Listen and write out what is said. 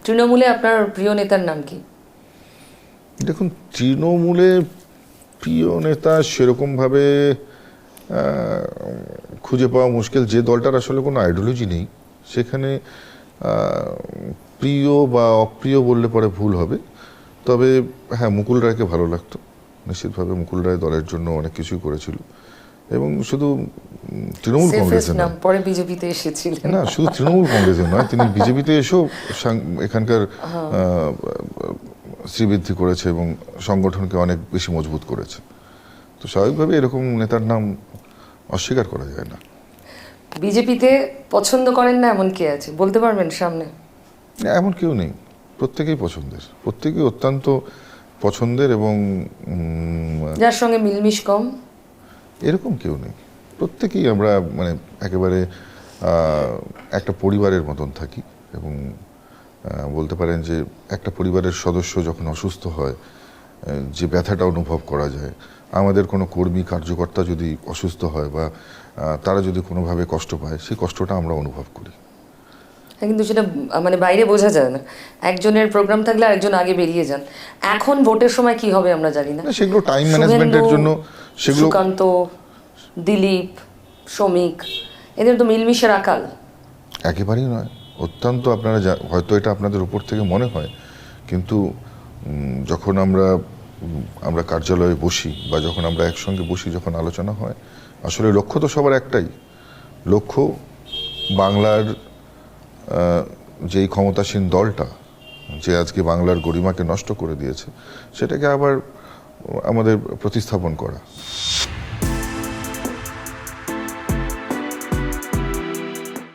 তৃণমূলে আপনার প্রিয় নেতার নাম কি? দেখুন, তৃণমূলে প্রিয় নেতা সেরকমভাবে খুঁজে পাওয়া মুশকিল। যে দলটার আসলে কোনো আইডিওলজি নেই সেখানে প্রিয় বা অপ্রিয় বললে পরে ভুল হবে। তবে হ্যাঁ, মুকুল রায়কে ভালো লাগতো নিশ্চিতভাবে। মুকুল রায় দলের জন্য অনেক কিছুই করেছিল, এবং শুধু তৃণমূল কংগ্রেসে নয়, পরে বিজেপিতে এসেছিলেন না শুধু তৃণমূল কংগ্রেসে নয়, তিনি বিজেপিতে এসেও এখানকার শ্রীবৃদ্ধি করেছে এবং সংগঠনকে অনেক বেশি মজবুত করেছে। তো স্বাভাবিকভাবে এরকম নেতার নাম অস্বীকার করা যায় না। বিজেপিতে পছন্দ করেন না এমন কে আছে বলতে পারবেন সামনে? এমন কেউ নেই, প্রত্যেকেই পছন্দের, প্রত্যেকেই অত্যন্ত পছন্দের, এবং যার সঙ্গে মিলমিশ কম এরকম কেউ নেই। প্রত্যেকেই আমরা মানে একেবারে একটা পরিবারের মতন থাকি, এবং বলতে পারেন যে একটা পরিবারের সদস্য যখন অসুস্থ হয় যে ব্যথাটা অনুভব করা যায়, আমাদের কোনো কর্মী কার্যকর্তা যদি অসুস্থ হয় বা তারা যদি কোনোভাবে কষ্ট পায়, সেই কষ্টটা আমরা অনুভব করি। কিন্তু সেটা মানে বাইরে বোঝা যায় না। একজনের প্রোগ্রাম থাকলে আরেকজন আগে বেরিয়ে যান। এখন ভোটের সময় কি হবে আমরা জানি না। সেগুলো টাইম ম্যানেজমেন্টের জন্য, সেগুলো সুকান্ত, দিলীপ, শ্রমিক, এদের তো মিলমিশের আকাল। একেবারেই নয়, অত্যন্ত আপনারা হয়তো এটা আপনাদের উপর থেকে মনে হয়, কিন্তু যখন আমরা কার্যালয়ে বসি বা যখন আমরা একসঙ্গে বসি, যখন আলোচনা হয়, আসলে লক্ষ্য তো সবার একটাই। লক্ষ্য বাংলার যেই ক্ষমতাসীন দলটা যে আজকে বাংলার গরিমাকে নষ্ট করে দিয়েছে, সেটাকে আবার আমাদের প্রতিস্থাপন করা।